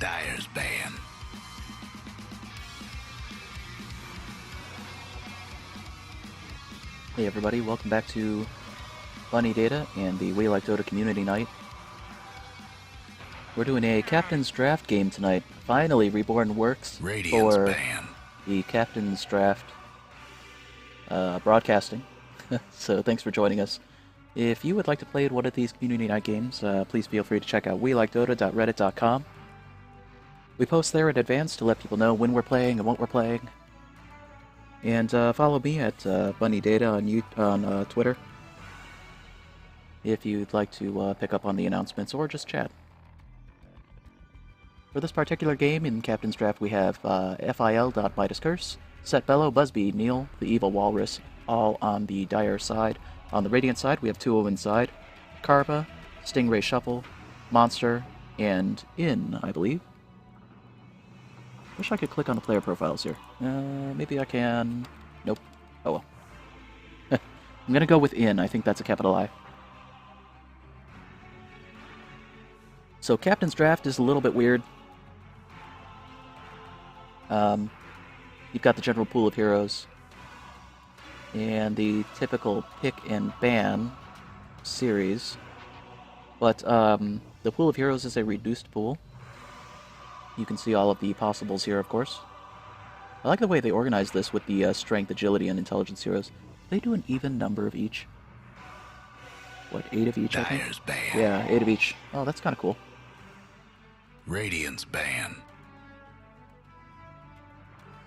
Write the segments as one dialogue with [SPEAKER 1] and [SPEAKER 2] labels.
[SPEAKER 1] Dyer's ban.
[SPEAKER 2] Hey everybody, welcome back to WeLikeDota and the WeLikeDota Community Night. We're doing a Captain's Draft game tonight. Finally, Reborn works
[SPEAKER 1] Radiant's
[SPEAKER 2] for
[SPEAKER 1] ban.
[SPEAKER 2] the Captain's Draft broadcasting. So thanks for joining us. If you would like to play one of these Community Night games, please feel free to check out WeLikeDota.reddit.com. We post there in advance to let people know when we're playing and what we're playing. And follow me at WeLikeDota on Twitter if you'd like to pick up on the announcements or just chat. For this particular game in Captain's Draft, we have FIL.Midas Curse, Set Bellow, Busby, Neil, the Evil Walrus, all on the Dire side. On the Radiant side, we have 2-0 inside, Karma, Stingray Shuffle, Monster, and In, I believe. Wish I could click on the player profiles here. Maybe I can... Nope. Oh well. I'm gonna go with In. I think that's a capital I. So Captain's Draft is a little bit weird. You've got the general pool of heroes and the typical pick and ban series, but the pool of heroes is a reduced pool. You can see all of the possibles here, of course. I like the way they organize this with the strength, agility, and intelligence heroes. They do an even number of each. What, 8 of each, I think?
[SPEAKER 1] Dyer's ban.
[SPEAKER 2] Yeah, 8 of each. Oh, that's kind of cool.
[SPEAKER 1] Radiant's ban.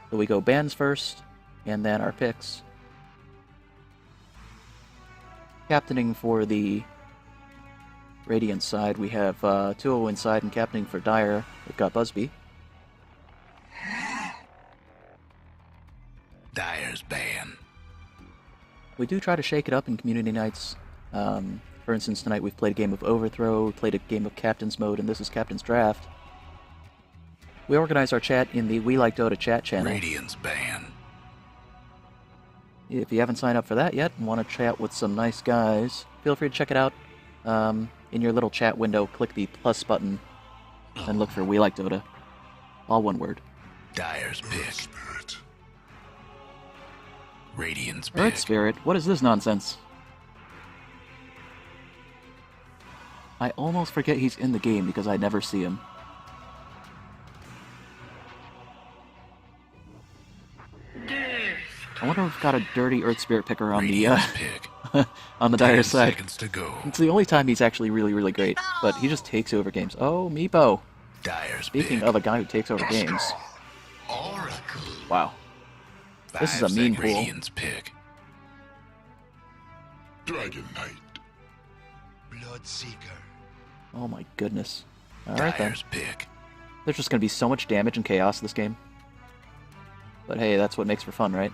[SPEAKER 2] So we go bans first, and then our picks. Captaining for the Radiant side, we have 2-0 inside, and captaining for Dire, we've got Busby.
[SPEAKER 1] Dyer's ban.
[SPEAKER 2] We do try to shake it up in community nights. For instance, tonight we've played a game of Overthrow, we played a game of Captain's Mode, and this is Captain's Draft. We organize our chat in the WeLikeDota chat channel.
[SPEAKER 1] Radiant's ban.
[SPEAKER 2] If you haven't signed up for that yet and want to chat with some nice guys, feel free to check it out. In your little chat window, click the plus button and look for WeLikeDota. All one word.
[SPEAKER 1] Dyer's pick. Radiant's pick.
[SPEAKER 2] Earth Spirit? What is this nonsense? I almost forget he's in the game because I never see him. I wonder if we've got a dirty Earth Spirit picker on
[SPEAKER 1] Radiant's pick.
[SPEAKER 2] the on the Dire
[SPEAKER 1] 10
[SPEAKER 2] side.
[SPEAKER 1] seconds to go.
[SPEAKER 2] It's the only time he's actually really great, but he just takes over games. Oh, Meepo!
[SPEAKER 1] Dyer's
[SPEAKER 2] Speaking
[SPEAKER 1] pick.
[SPEAKER 2] of a guy who takes over games.
[SPEAKER 1] Oracle.
[SPEAKER 2] Wow. This is a mean pool.
[SPEAKER 1] Radiant's pick.
[SPEAKER 3] Dragon Knight.
[SPEAKER 4] Bloodseeker.
[SPEAKER 2] Oh my goodness. Alright then.
[SPEAKER 1] Dyer's pick.
[SPEAKER 2] There's just gonna be so much damage and chaos this game. But hey, that's what makes for fun, right?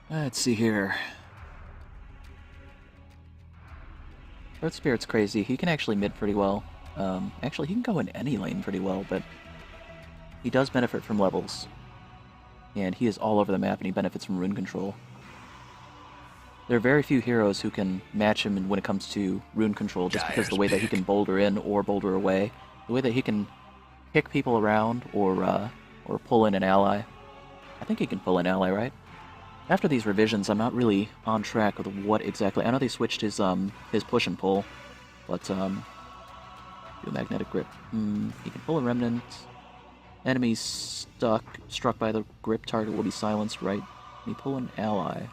[SPEAKER 2] Let's see here. Earth Spirit's crazy. He can actually mid pretty well. Actually, he can go in any lane pretty well, but he does benefit from levels. And he is all over the map, and he benefits from rune control. There are very few heroes who can match him when it comes to rune control, just because the way that he can boulder in or boulder away, the way that he can pick people around or pull in an ally. I think he can pull an ally, right? After these revisions, I'm not really on track with what exactly. I know they switched his push and pull, but do a magnetic grip. He can pull a remnant. Enemies struck by the grip target will be silenced. Right? Can he pull an ally?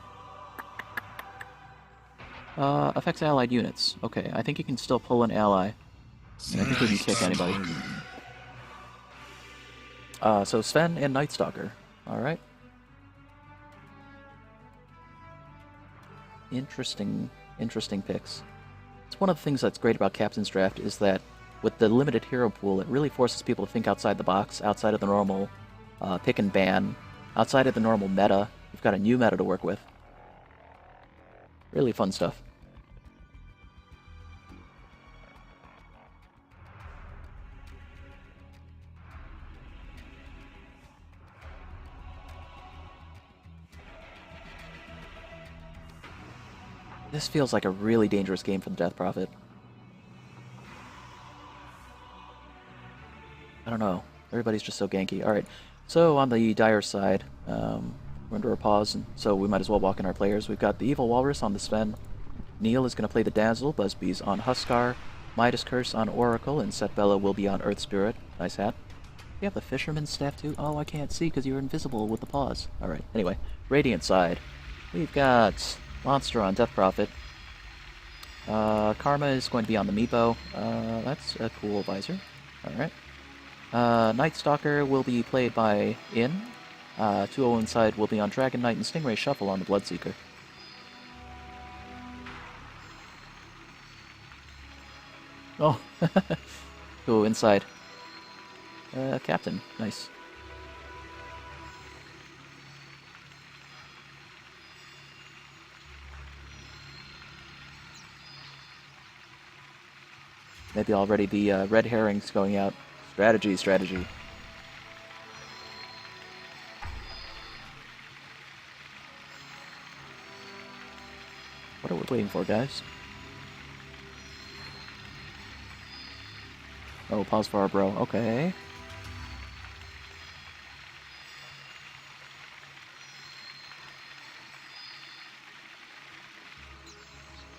[SPEAKER 2] Affects allied units. Okay, I think he can still pull an ally. And I think he can kick anybody. So Sven and Night Stalker. All right. Interesting picks. It's one of the things that's great about Captain's Draft is that with the limited hero pool, it really forces people to think outside the box, outside of the normal pick and ban, outside of the normal meta. We've got a new meta to work with. Really fun stuff. This feels like a really dangerous game for the Death Prophet. I don't know. Everybody's just so ganky. Alright, so on the Dire side, we're under a pause, and so we might as well walk in our players. We've got the Evil Walrus on the Sven. Neil is going to play the Dazzle, Buzzbee's on Huskar, Midas Curse on Oracle, and Setbella will be on Earth Spirit. Nice hat. You have the Fisherman's Staff too? Oh, I can't see because you're invisible with the pause. Alright, anyway. Radiant side. We've got Monster on Death Prophet. Karma is going to be on the Meepo. That's a cool visor. Alright. Night Stalker will be played by In. 2-0 inside will be on Dragon Knight, and Stingray Shuffle on the Bloodseeker. Oh, cool, inside. Captain, nice. Maybe already the red herring's going out. Strategy, strategy. What are we waiting for, guys? Oh, pause for our bro. Okay.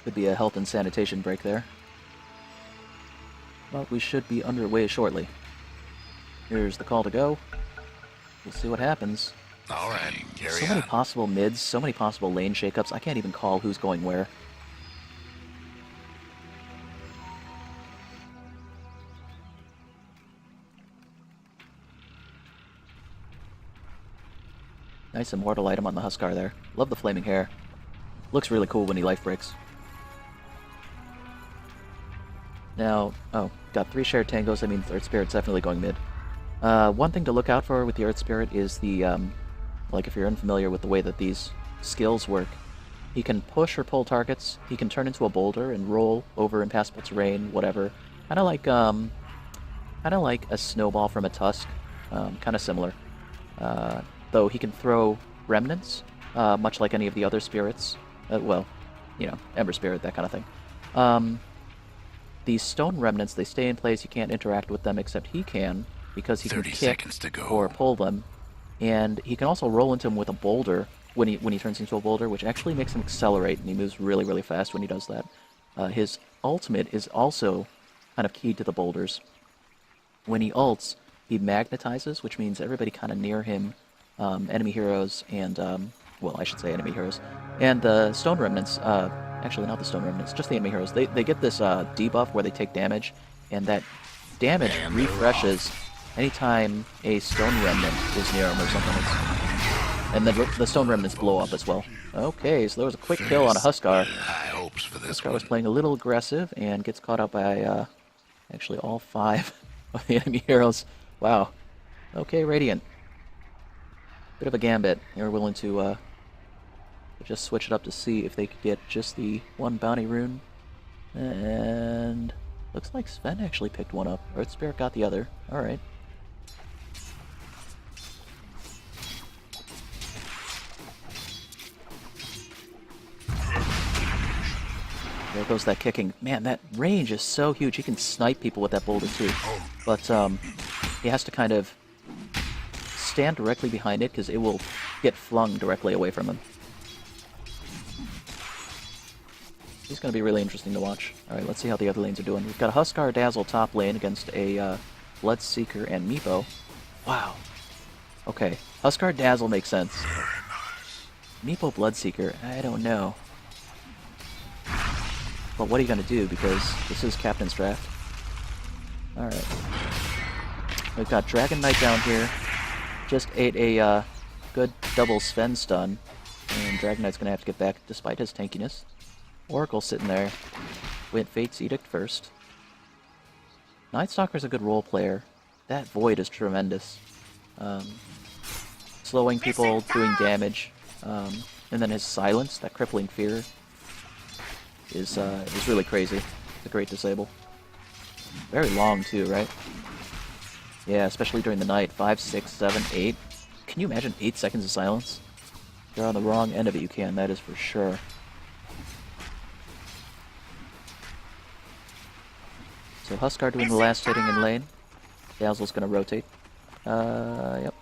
[SPEAKER 2] Could be a health and sanitation break there. But we should be underway shortly. Here's the call to go. We'll see what happens.
[SPEAKER 1] Alright, carry
[SPEAKER 2] So many possible mids, so many possible lane shakeups. I can't even call who's going where. Nice immortal item on the Huskar there. Love the flaming hair. Looks really cool when he life breaks. Now, oh, got 3 shared tangos. I mean, Earth Spirit's definitely going mid. One thing to look out for with the Earth Spirit is the, like if you're unfamiliar with the way that these skills work, he can push or pull targets, he can turn into a boulder and roll over impassable terrain, whatever. Kinda like a snowball from a tusk, kinda similar. Though he can throw remnants, much like any of the other spirits. Well, you know, Ember Spirit, that kind of thing. These stone remnants, they stay in place, you can't interact with them except he can, because he can
[SPEAKER 1] 30
[SPEAKER 2] kick
[SPEAKER 1] seconds to go.
[SPEAKER 2] or pull them. And he can also roll into them with a boulder when he turns into a boulder, which actually makes him accelerate, and he moves really, really fast when he does that. His ultimate is also kind of keyed to the boulders. When he ults, he magnetizes, which means everybody kind of near him, enemy heroes and, well, I should say enemy heroes, and the stone remnants, actually not the stone remnants, just the enemy heroes, they get this debuff where they take damage, and that damage refreshes anytime a stone remnant is near him or something. And then the stone remnants blow up as well. Okay, so there was a quick kill on a Huskar.
[SPEAKER 1] High hopes for this
[SPEAKER 2] Huskar
[SPEAKER 1] one.
[SPEAKER 2] was playing a little aggressive and gets caught up by, actually all 5 of the enemy heroes. Wow. Okay, Radiant. Bit of a gambit. They were willing to just switch it up to see if they could get just the 1 bounty rune. And looks like Sven actually picked one up. Earth Spirit got the other. Alright. There goes that kicking. Man, that range is so huge. He can snipe people with that boulder too. But he has to kind of stand directly behind it because it will get flung directly away from him. He's going to be really interesting to watch. Alright, let's see how the other lanes are doing. We've got a Huskar Dazzle top lane against a Bloodseeker and Meepo. Wow. Okay, Huskar Dazzle makes sense. Meepo Bloodseeker, I don't know. But what are you going to do, because this is Captain's Draft. Alright. We've got Dragon Knight down here. Just ate a good double Sven stun. And Dragon Knight's going to have to get back despite his tankiness. Oracle sitting there. Went Fate's Edict first. Night Stalker's a good role player. That Void is tremendous. Slowing people, doing damage. And then his Silence, that crippling fear, is really crazy. It's a great disable. Very long too, right? Yeah, especially during the night. 5, 6, 7, 8. Can you imagine 8 seconds of silence? If you're on the wrong end of it, you can, that is for sure. So Huskar doing the last hitting in lane. Dazzle's gonna rotate. Yep.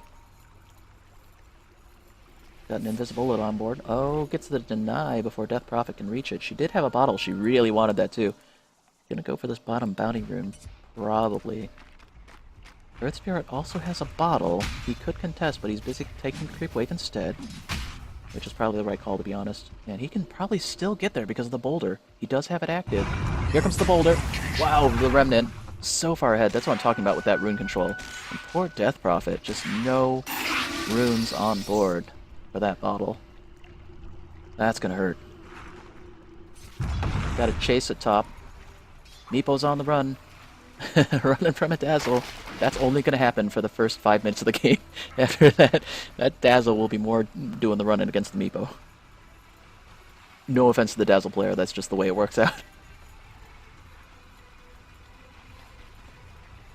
[SPEAKER 2] Got an invisible bullet on board. Oh, gets the deny before Death Prophet can reach it. She did have a bottle. She really wanted that too. Gonna go for this bottom bounty rune. Probably. Earth Spirit also has a bottle. He could contest, but he's busy taking Creep Wave instead. Which is probably the right call, to be honest. And he can probably still get there because of the boulder. He does have it active. Here comes the boulder. Wow, the Remnant. So far ahead. That's what I'm talking about with that rune control. And poor Death Prophet. Just no runes on board for that bottle. That's gonna hurt. Gotta chase it top. Meepo's on the run. Running from a Dazzle. That's only gonna happen for the first 5 minutes of the game. After that, that Dazzle will be more doing the running against the Meepo. No offense to the Dazzle player, that's just the way it works out.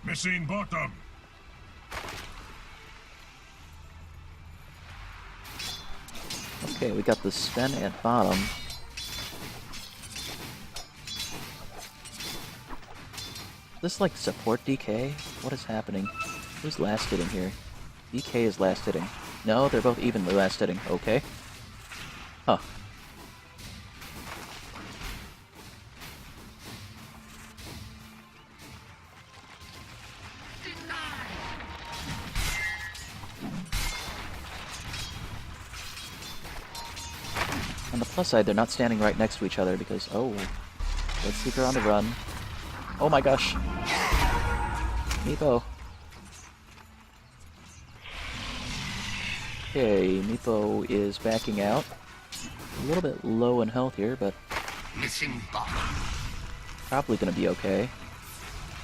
[SPEAKER 3] Missing bottom.
[SPEAKER 2] Okay, we got the Sven at bottom. This like support DK? What is happening? Who's last hitting here? DK is last hitting. No, they're both evenly last hitting. Okay. Huh. On the plus side, they're not standing right next to each other because, oh, Bloodseeker on the run. Oh my gosh. Meepo. Okay, Meepo is backing out. A little bit low in health here, but
[SPEAKER 1] Missing bottom.
[SPEAKER 2] probably gonna be okay.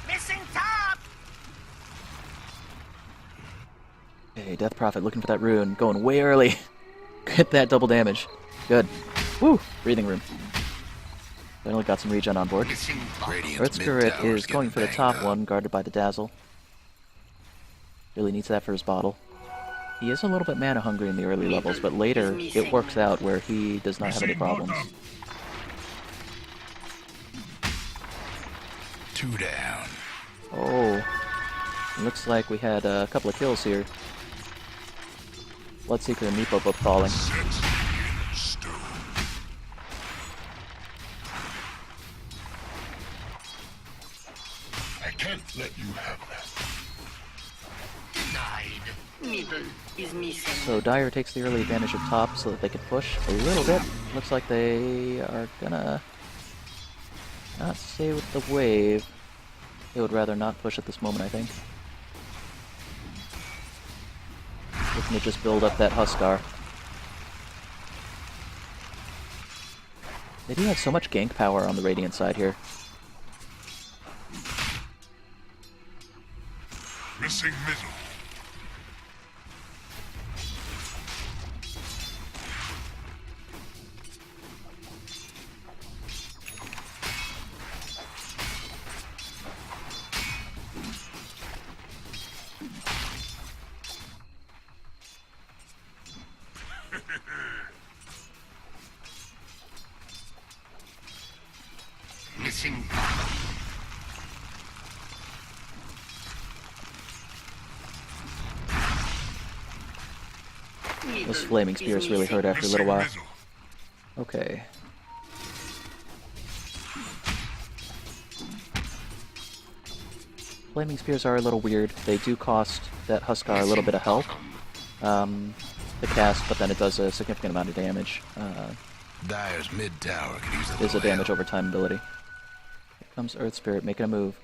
[SPEAKER 1] Missing top.
[SPEAKER 2] Okay, Death Prophet looking for that rune, going way early. Get that double damage. Good. Woo! Breathing room. Finally got some regen on board.
[SPEAKER 1] Missing bottom.
[SPEAKER 2] Earth Spirit is going for the top one, guarded by the Dazzle. Really needs that for his bottle. He is a little bit mana hungry in the early levels, but later it works out where he does not have any problems.
[SPEAKER 1] Two down.
[SPEAKER 2] Oh, looks like we had a couple of kills here. Bloodseeker and Meepo both falling.
[SPEAKER 3] Set in stone. I can't let you have that.
[SPEAKER 1] Denied.
[SPEAKER 4] Is missing.
[SPEAKER 2] So Dire takes the early advantage at top so that they can push a little bit. Looks like they are gonna not stay with the wave. They would rather not push at this moment, I think. Looking to just build up that Huskar. They do have so much gank power on the Radiant side here.
[SPEAKER 3] Missing middle.
[SPEAKER 1] Missing bottom.
[SPEAKER 2] Those Flaming Spears really hurt after a little while. Okay. Flaming Spears are a little weird. They do cost that Huskar a little bit of health to cast, but then it does a significant amount of damage.
[SPEAKER 1] Dire's mid tower could use a
[SPEAKER 2] It is
[SPEAKER 1] little
[SPEAKER 2] a damage
[SPEAKER 1] help.
[SPEAKER 2] over time ability. Here comes Earth Spirit making a move.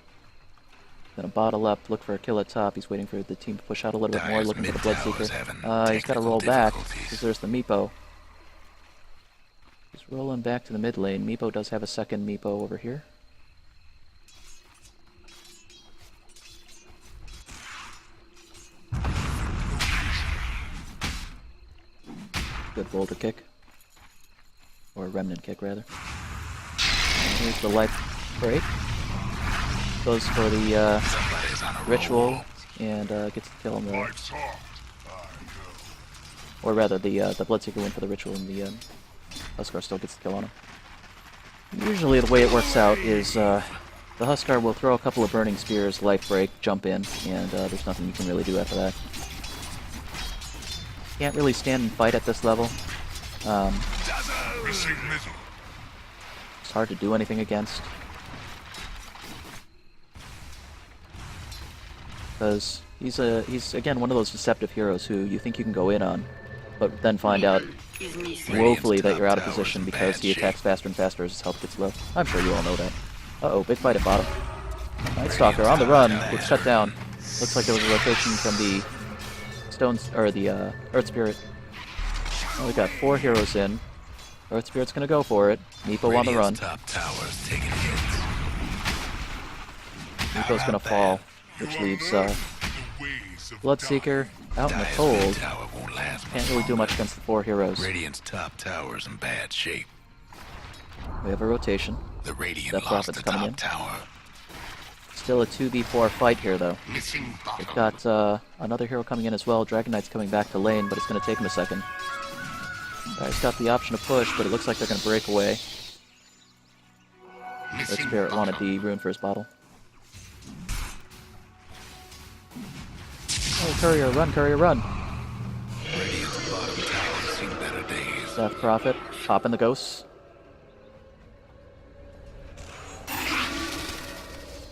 [SPEAKER 2] Gonna bottle up, look for a kill at top. He's waiting for the team to push out a little bit more,
[SPEAKER 1] Dire's
[SPEAKER 2] looking for the
[SPEAKER 1] mid tower's
[SPEAKER 2] Bloodseeker.
[SPEAKER 1] having
[SPEAKER 2] He's gotta roll
[SPEAKER 1] technical
[SPEAKER 2] back,
[SPEAKER 1] difficulties.
[SPEAKER 2] because there's the Meepo. He's rolling back to the mid lane. Meepo does have a second Meepo over here. Good boulder kick. Or remnant kick, rather. And here's the life break. Goes for the
[SPEAKER 1] Somebody's on a
[SPEAKER 2] ritual
[SPEAKER 1] roll.
[SPEAKER 2] and gets the kill on the...
[SPEAKER 3] Life's hard.
[SPEAKER 2] Or rather, the Bloodseeker went for the ritual and the Huskar still gets the kill on him. Usually the way it works out is The Huskar will throw a couple of Burning Spears, Life Break, jump in, and there's nothing you can really do after that. Can't really stand and fight at this level.
[SPEAKER 3] Missing middle.
[SPEAKER 2] It's hard to do anything against. Because he's again one of those deceptive heroes who you think you can go in on, but then find out woefully that you're out of position because he attacks faster and faster as his health gets low. I'm sure you all know that. Uh-oh, big fight at bottom. Night Stalker on the run, gets shut down. Looks like there was a rotation from the Stones, or the Earth Spirit. Oh, we got 4 heroes in. Earth Spirit's gonna go for it. Meepo on the run.
[SPEAKER 1] Top tower's taking hits.
[SPEAKER 2] Meepo's gonna fall, which leaves Bloodseeker out in the
[SPEAKER 1] Dire's
[SPEAKER 2] cold.
[SPEAKER 1] mid tower won't last much
[SPEAKER 2] Can't really do much against the 4 heroes.
[SPEAKER 1] Radiant's top tower's in bad shape.
[SPEAKER 2] We have a rotation.
[SPEAKER 1] The Radiant
[SPEAKER 2] Death
[SPEAKER 1] lost
[SPEAKER 2] Prophet's
[SPEAKER 1] the
[SPEAKER 2] coming
[SPEAKER 1] top
[SPEAKER 2] in.
[SPEAKER 1] tower.
[SPEAKER 2] Still a 2v4 fight here, though.
[SPEAKER 1] Missing
[SPEAKER 2] We've
[SPEAKER 1] bottom.
[SPEAKER 2] got another hero coming in as well. Dragon Knight's coming back to lane, but it's going to take him a second. Guy's got the option to push, but it looks like they're going to break away. Earth
[SPEAKER 1] Missing
[SPEAKER 2] Spirit wanted
[SPEAKER 1] bottom.
[SPEAKER 2] the rune for his bottle. Oh, Courier, run, Courier, run!
[SPEAKER 1] Radiant's bottom tower's seen better days.
[SPEAKER 2] Death Prophet, popping the ghosts.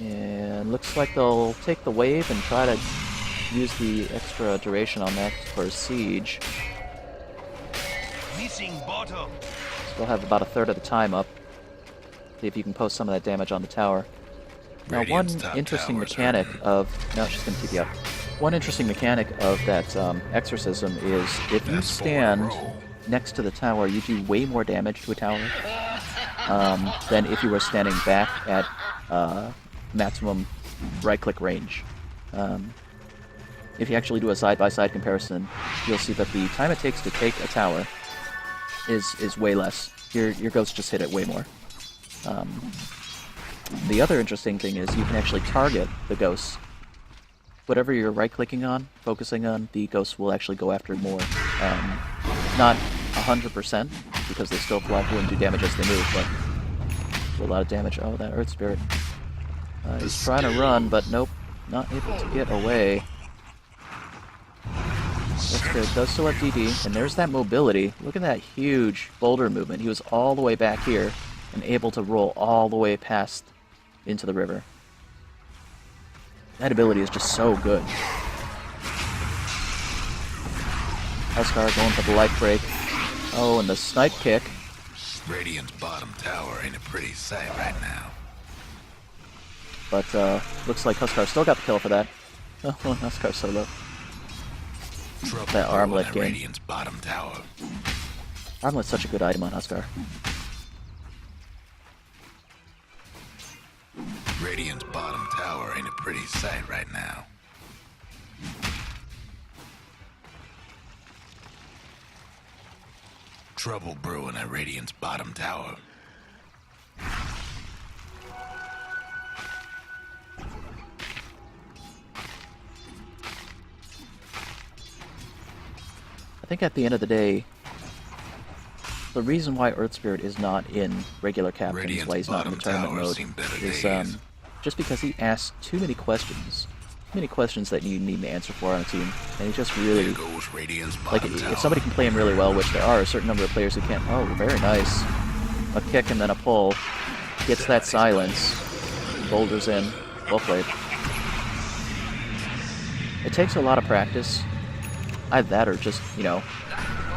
[SPEAKER 2] And looks like they'll take the wave and try to use the extra duration on that for Siege.
[SPEAKER 4] Missing bottom.
[SPEAKER 2] Still have about a third of the time up. See if you can post some of that damage on the tower. Now, one
[SPEAKER 1] Radiant's top
[SPEAKER 2] interesting
[SPEAKER 1] tower's
[SPEAKER 2] mechanic
[SPEAKER 1] hurting.
[SPEAKER 2] of... No, she's going to keep you up. One interesting mechanic of that exorcism is if you
[SPEAKER 1] That's 4 in a
[SPEAKER 2] stand
[SPEAKER 1] row.
[SPEAKER 2] next to the tower, you do way more damage to a tower than if you were standing back at maximum right-click range. If you actually do a side-by-side comparison, you'll see that the time it takes to take a tower is way less. Your ghosts just hit it way more. The other interesting thing is you can actually target the ghosts. Whatever you're right-clicking on, focusing on, the ghosts will actually go after more. Not 100%, because they still fly through and do damage as they move, but do a lot of damage. Oh, that Earth Spirit. He's trying to run, but nope, not able to get away. Earth Spirit does still have DD, and there's that mobility. Look at that huge boulder movement. He was all the way back here, and able to roll all the way past into the river. That ability is just so good. Huskar going for the life break. Oh, and the snipe kick.
[SPEAKER 1] Radiant's bottom tower ain't a pretty sight right now.
[SPEAKER 2] But looks like Huskar still got the kill for that. Oh, Huskar's so low.
[SPEAKER 1] Trouble
[SPEAKER 2] That
[SPEAKER 1] brewing
[SPEAKER 2] armlet
[SPEAKER 1] at
[SPEAKER 2] game.
[SPEAKER 1] Radiant's bottom tower.
[SPEAKER 2] Armlet's such a good item on Huskar.
[SPEAKER 1] Radiant's bottom tower ain't a pretty sight right now. Trouble brewing at Radiant's bottom tower.
[SPEAKER 2] I think at the end of the day, the reason why Earth Spirit is not in regular captains,
[SPEAKER 1] Radiant's
[SPEAKER 2] why he's not in the
[SPEAKER 1] bottom
[SPEAKER 2] tournament
[SPEAKER 1] tower's
[SPEAKER 2] mode,
[SPEAKER 1] seen better
[SPEAKER 2] is
[SPEAKER 1] days.
[SPEAKER 2] just because he asks too many questions. Too many questions that you need to answer for on a team. And he just really...
[SPEAKER 1] There goes Radiant's
[SPEAKER 2] Like,
[SPEAKER 1] bottom tower.
[SPEAKER 2] if somebody can play him really well, which there are a certain number of players who can... Oh, very nice. A kick and then a pull. Gets that silence. Boulders in. Well played. It takes a lot of practice. Either that or just, you know,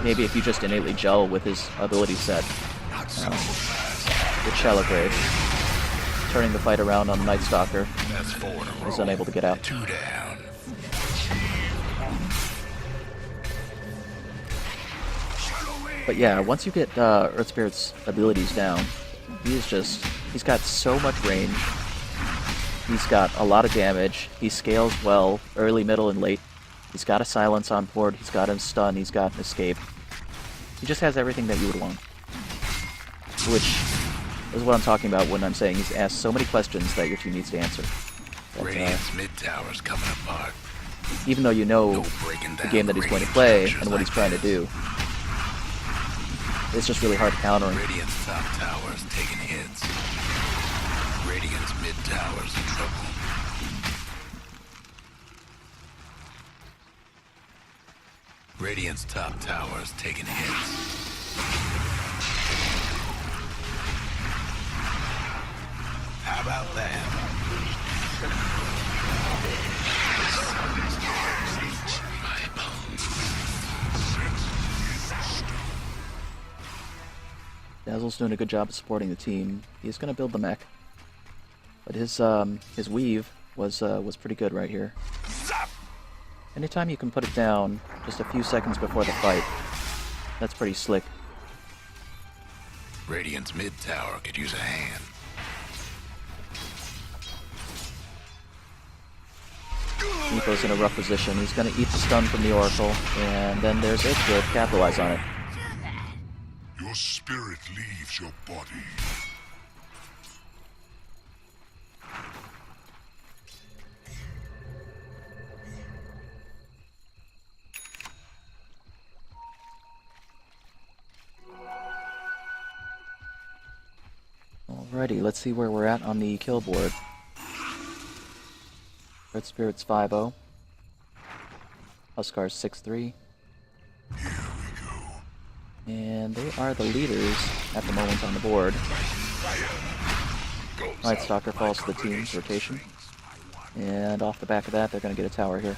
[SPEAKER 2] maybe if you just innately gel with his ability set. The Shallow Grave. Turning the fight around on the Night Stalker.
[SPEAKER 1] That's 4 in a row.
[SPEAKER 2] He's unable to get out.
[SPEAKER 1] 2 down.
[SPEAKER 2] But yeah, once you get Earth Spirit's abilities down, he's got so much range. He's got a lot of damage. He scales well, early, middle, and late. He's got a silence on board. He's got a stun. He's got an escape. He just has everything that you would want. Which is what I'm talking about when I'm saying he's asked so many questions that your team needs to answer. That,
[SPEAKER 1] Radiant's mid tower's coming apart.
[SPEAKER 2] even though you know
[SPEAKER 1] No breaking
[SPEAKER 2] the
[SPEAKER 1] down
[SPEAKER 2] game that he's going to
[SPEAKER 1] Radiant
[SPEAKER 2] play
[SPEAKER 1] structures
[SPEAKER 2] and what he's
[SPEAKER 1] like
[SPEAKER 2] trying to
[SPEAKER 1] this.
[SPEAKER 2] do, it's just really hard to counter him.
[SPEAKER 1] Radiant's top tower's taking hits. Radiant's mid tower's in trouble. Radiant's top tower's taking hits. How about that?
[SPEAKER 2] Dazzle's doing a good job of supporting the team. He's gonna build the mech, but his weave was pretty good right here. Anytime you can put it down just a few seconds before the fight, that's pretty slick.
[SPEAKER 1] Radiant's mid tower could use a hand.
[SPEAKER 2] Nepo's in a rough position. He's gonna eat the stun from the Oracle, and then there's it to capitalize on it.
[SPEAKER 3] Your spirit leaves your body.
[SPEAKER 2] Alrighty, let's see where we're at on the kill board. Red Spirit's 5-0. Huskar's 6-3.
[SPEAKER 3] Here we go.
[SPEAKER 2] And they are the leaders at the moment on the board. Night Stalker falls to the team's rotation. And off the back of that, they're going to get a tower here.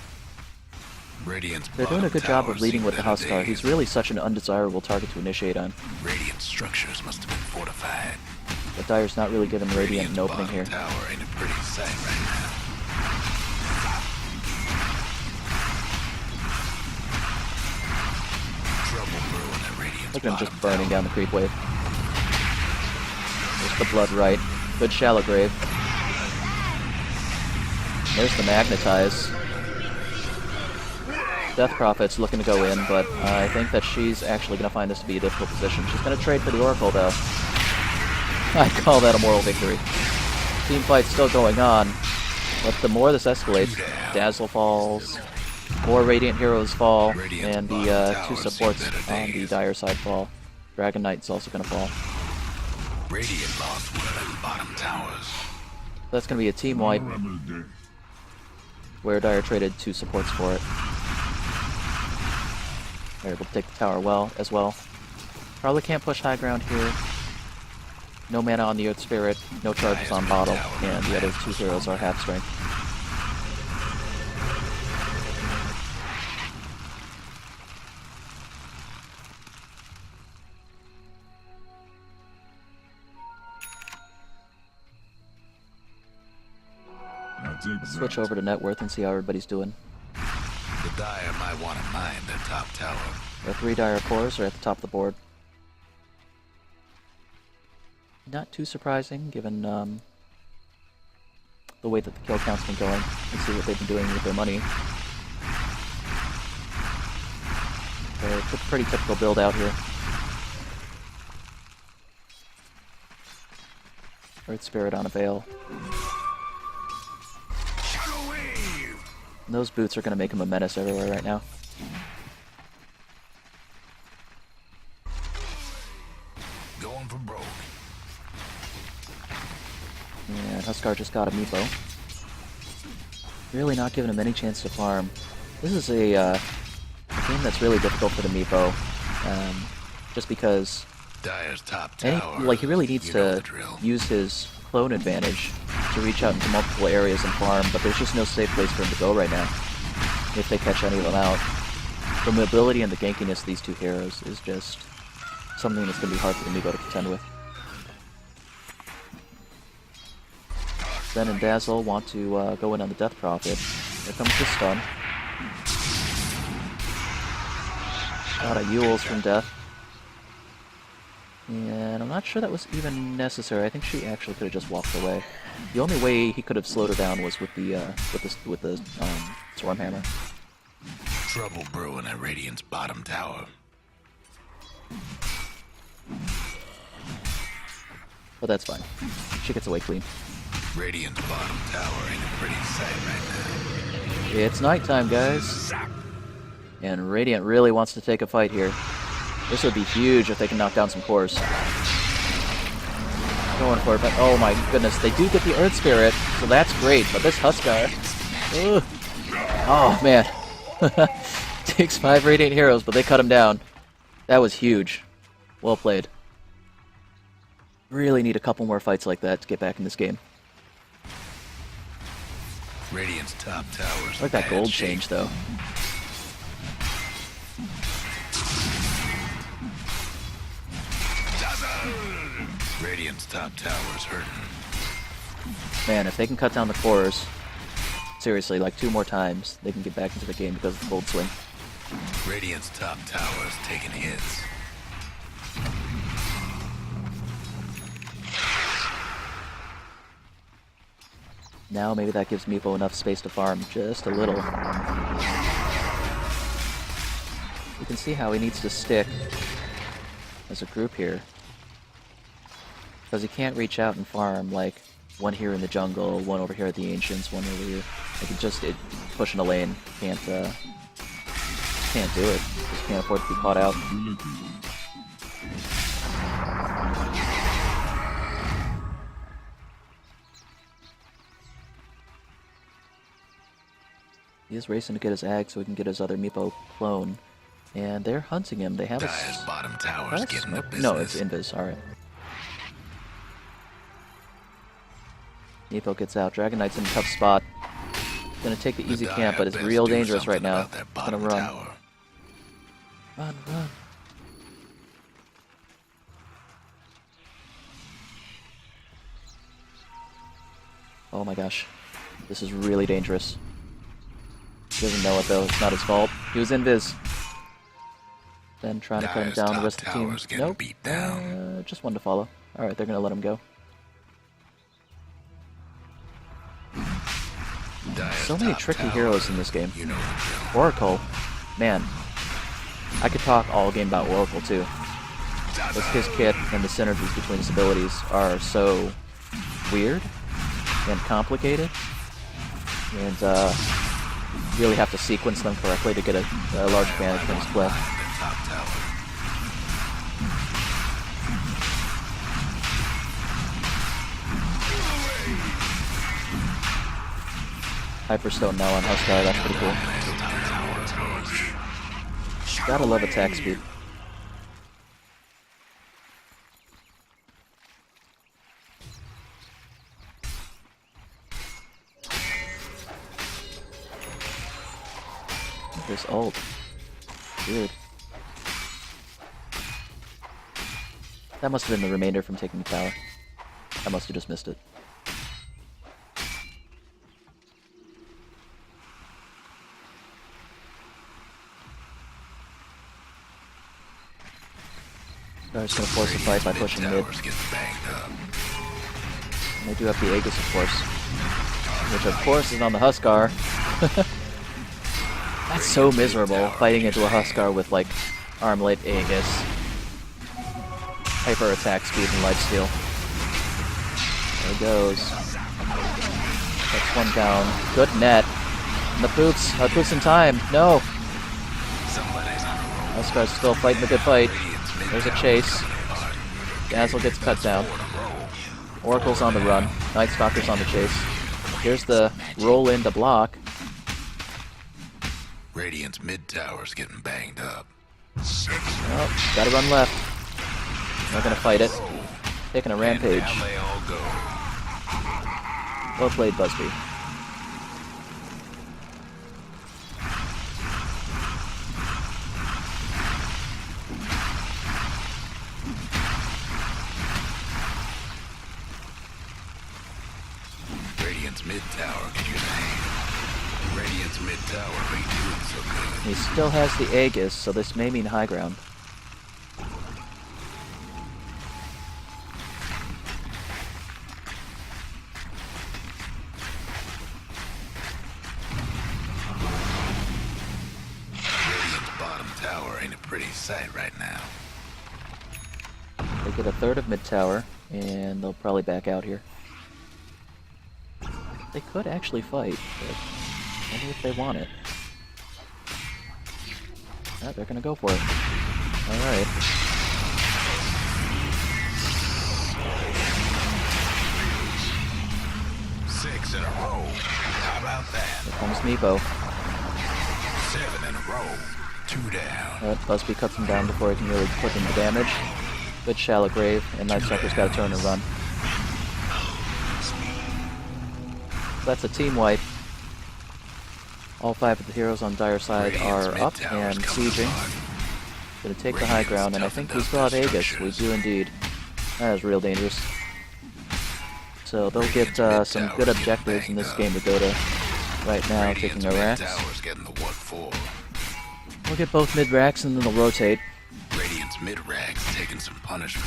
[SPEAKER 1] Radiant's
[SPEAKER 2] They're doing a good job
[SPEAKER 1] bottom
[SPEAKER 2] of leading
[SPEAKER 1] tower
[SPEAKER 2] with the
[SPEAKER 1] seen
[SPEAKER 2] Huskar.
[SPEAKER 1] better
[SPEAKER 2] He's
[SPEAKER 1] days.
[SPEAKER 2] really such an undesirable target to initiate on.
[SPEAKER 1] Radiant structures must have been fortified.
[SPEAKER 2] But Dire's not really giving Radiant an opening
[SPEAKER 1] bottom
[SPEAKER 2] here.
[SPEAKER 1] tower ain't a pretty sight right now. Trouble brewing at Radiant's
[SPEAKER 2] Look at him just
[SPEAKER 1] bottom
[SPEAKER 2] burning
[SPEAKER 1] tower.
[SPEAKER 2] down the creep wave. There's the blood right. Good shallow grave. There's the magnetize. Death Prophet's looking to go in, but I think that she's actually going to find this to be a difficult position. She's going to trade for the Oracle, though. I call that a moral victory. Team fight's still going on, but the more this escalates, Dazzle falls, more Radiant heroes fall, and the two supports on the Dire side fall. Dragon Knight's also going to fall.
[SPEAKER 1] Radiant lost one of them bottom towers.
[SPEAKER 2] That's going to be a team wipe,
[SPEAKER 3] Rebel day.
[SPEAKER 2] where Dire traded two supports for it. They're able to take the tower as well. Probably can't push high ground here. No mana on the Earth Spirit, no charges on bottle, and the other two heroes are half strength.
[SPEAKER 3] Now take
[SPEAKER 2] Switch
[SPEAKER 3] that.
[SPEAKER 2] over to net worth and see how everybody's doing.
[SPEAKER 1] The Dire might want to mine their top tower.
[SPEAKER 2] The 3 Dire cores are at the top of the board. Not too surprising, given the way that the kill count's been going. Let's see what they've been doing with their money. So it's a pretty typical build out here. Earth Spirit on a Veil. And those boots are going to make him a menace everywhere right now.
[SPEAKER 1] Going for broke.
[SPEAKER 2] And Huskar just got a Meepo. Really not giving him any chance to farm. This is a game that's really difficult for the Meepo. Just because
[SPEAKER 1] Dire's top tower.
[SPEAKER 2] he really needs
[SPEAKER 1] You know
[SPEAKER 2] to
[SPEAKER 1] the drill.
[SPEAKER 2] use his clone advantage to reach out into multiple areas and farm, but there's just no safe place for him to go right now if they catch any of them out. The mobility and the gankiness of these two heroes is just something that's going to be hard for the Meepo to contend with. Zen and Dazzle want to go in on the Death Prophet. Here comes the stun. A lot of Yules from Death. And I'm not sure that was even necessary. I think she actually could have just walked away. The only way he could have slowed her down was with the Storm Hammer.
[SPEAKER 1] Trouble brewing at Radiant's bottom tower.
[SPEAKER 2] But that's fine. She gets away clean.
[SPEAKER 1] Radiant's bottom tower ain't a pretty sight right now.
[SPEAKER 2] It's nighttime, guys. And Radiant really wants to take a fight here. This would be huge if they can knock down some cores. Going for it, but oh my goodness, they do get the Earth Spirit, so that's great, but this Huskar... Ugh. Oh man. Takes 5 Radiant Heroes, but they cut him down. That was huge. Well played. Really need a couple more fights like that to get back in this game.
[SPEAKER 1] Radiant's top towers.
[SPEAKER 2] I like that gold change, though.
[SPEAKER 1] Radiant's top tower's hurting.
[SPEAKER 2] Man, if they can cut down the cores, seriously, like 2 more times, they can get back into the game because of the gold swing.
[SPEAKER 1] Radiant's top tower's taking hits.
[SPEAKER 2] Now maybe that gives Meepo enough space to farm just a little. You can see how he needs to stick as a group here. Because he can't reach out and farm like one here in the jungle, one over here at the Ancients, one over here. Like it pushing a lane. Can't do it. Just can't afford to be caught out. He is racing to get his Ag so he can get his other Meepo clone. And they're hunting him. They have
[SPEAKER 1] Dire's bottom tower's getting the business.
[SPEAKER 2] No, it's Invis. Alright. Meepo gets out. Dragon Knight's in a tough spot. Gonna take the easy camp, but it's real dangerous right now. Gonna run.
[SPEAKER 1] Tower.
[SPEAKER 2] Run, run. Oh my gosh. This is really dangerous. He doesn't know it though, it's not his fault. He was invis. Then trying to cut him down, the rest of the team. Nope.
[SPEAKER 1] Beat down.
[SPEAKER 2] Just one to follow. Alright, they're gonna let him go. So many tricky heroes in this game.
[SPEAKER 1] You know,
[SPEAKER 2] Oracle, man. I could talk all game about Oracle too. But his kit and the synergies between his abilities are so weird and complicated. And you really have to sequence them correctly to get a large advantage from his play. Hyperstone now on Huskar, that's pretty cool. Gotta love attack speed. This ult. Weird. That must have been the remainder from taking the tower. I must have just missed it. I'm just gonna force a fight by pushing mid. And they do have the Aegis, of course. Which, of course, is on the Huskar. That's so miserable, fighting into a Huskar with, like, Armlet, Aegis, Hyper Attack Speed, and Lifesteal. There he goes. That's one down. Good net. And the Boots in time. No! Huskar's still fighting the good fight. There's a chase. Dazzle gets cut down. Oracle's on the run. Night Stalker's on the chase. Here's the roll in to block.
[SPEAKER 1] Radiant's mid tower's getting banged up.
[SPEAKER 2] Oh, gotta run left. Not gonna fight it. Taking a rampage.
[SPEAKER 1] Down they all go.
[SPEAKER 2] Well played, Busby.
[SPEAKER 1] Radiant's mid tower can use a hand. Radiant's mid tower ain't doing so good.
[SPEAKER 2] He still has the Aegis, so this may mean high ground.
[SPEAKER 1] Radiant's bottom tower ain't a pretty sight right now.
[SPEAKER 2] They get a third of mid tower, and they'll probably back out here. They could actually fight, but I wonder if they want it. Ah, they're gonna go for it. Alright.
[SPEAKER 1] about that?
[SPEAKER 2] Here comes Meepo.
[SPEAKER 1] 7 in a row. 2 down.
[SPEAKER 2] Busby cuts him down before he can really put in the damage. Good shallow grave, and Night Stalker's got to turn and run. So that's a team wipe. All 5 of the heroes on Dire side are up and sieging. Gonna take the high ground, and I think we still have Aegis. We do indeed. That is real dangerous. So they'll get some good objectives in this game of Dota. Right now, taking our racks. We'll get both mid racks, and then they'll rotate.
[SPEAKER 1] Radiant's mid racks taking some punishment.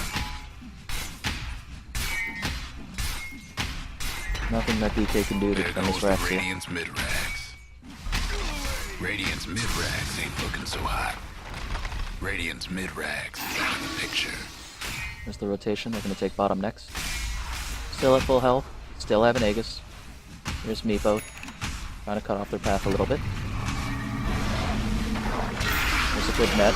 [SPEAKER 2] Nothing that DK can do to
[SPEAKER 1] There
[SPEAKER 2] defend
[SPEAKER 1] goes
[SPEAKER 2] his
[SPEAKER 1] the
[SPEAKER 2] racks here.
[SPEAKER 1] Radiant's mid racks. Radiant's mid racks ain't looking so hot. Radiant's mid racks is out of the picture.
[SPEAKER 2] There's the rotation. They're gonna take bottom next. Still at full health. Still have an Aegis. Here's Meepo. Trying to cut off their path a little bit. There's a good net.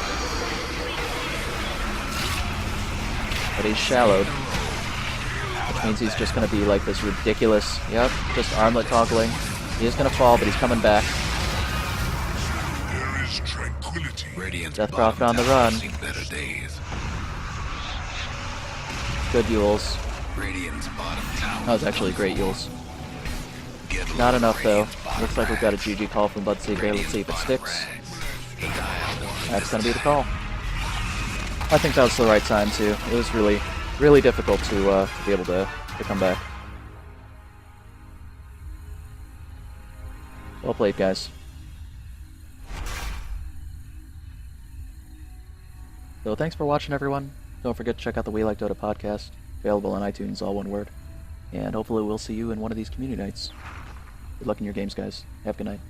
[SPEAKER 2] But he's shallowed. Which means he's just going to be like this ridiculous, yep, just armlet toggling. He is going to fall, but he's coming back.
[SPEAKER 3] There is tranquility.
[SPEAKER 1] Radiant's
[SPEAKER 2] Death
[SPEAKER 1] bottom
[SPEAKER 2] Prophet on the
[SPEAKER 1] tower
[SPEAKER 2] run.
[SPEAKER 1] seen better days.
[SPEAKER 2] Good Yules.
[SPEAKER 1] Radiant's bottom tower.
[SPEAKER 2] That was actually great Yules.
[SPEAKER 1] Get
[SPEAKER 2] Not
[SPEAKER 1] low,
[SPEAKER 2] enough though.
[SPEAKER 1] Radiant's bottom
[SPEAKER 2] Looks like we've got a
[SPEAKER 1] racks.
[SPEAKER 2] GG call from Bloodseeker. Let's see if it
[SPEAKER 1] Radiant's
[SPEAKER 2] sticks.
[SPEAKER 1] bottom racks. The dial one
[SPEAKER 2] That's
[SPEAKER 1] is
[SPEAKER 2] going to be the call. I think that was the right time too. It was really, really difficult to be able to come back. Well played, guys. So thanks for watching, everyone. Don't forget to check out the We Like Dota podcast, available on iTunes, all one word. And hopefully we'll see you in one of these community nights. Good luck in your games, guys. Have a good night.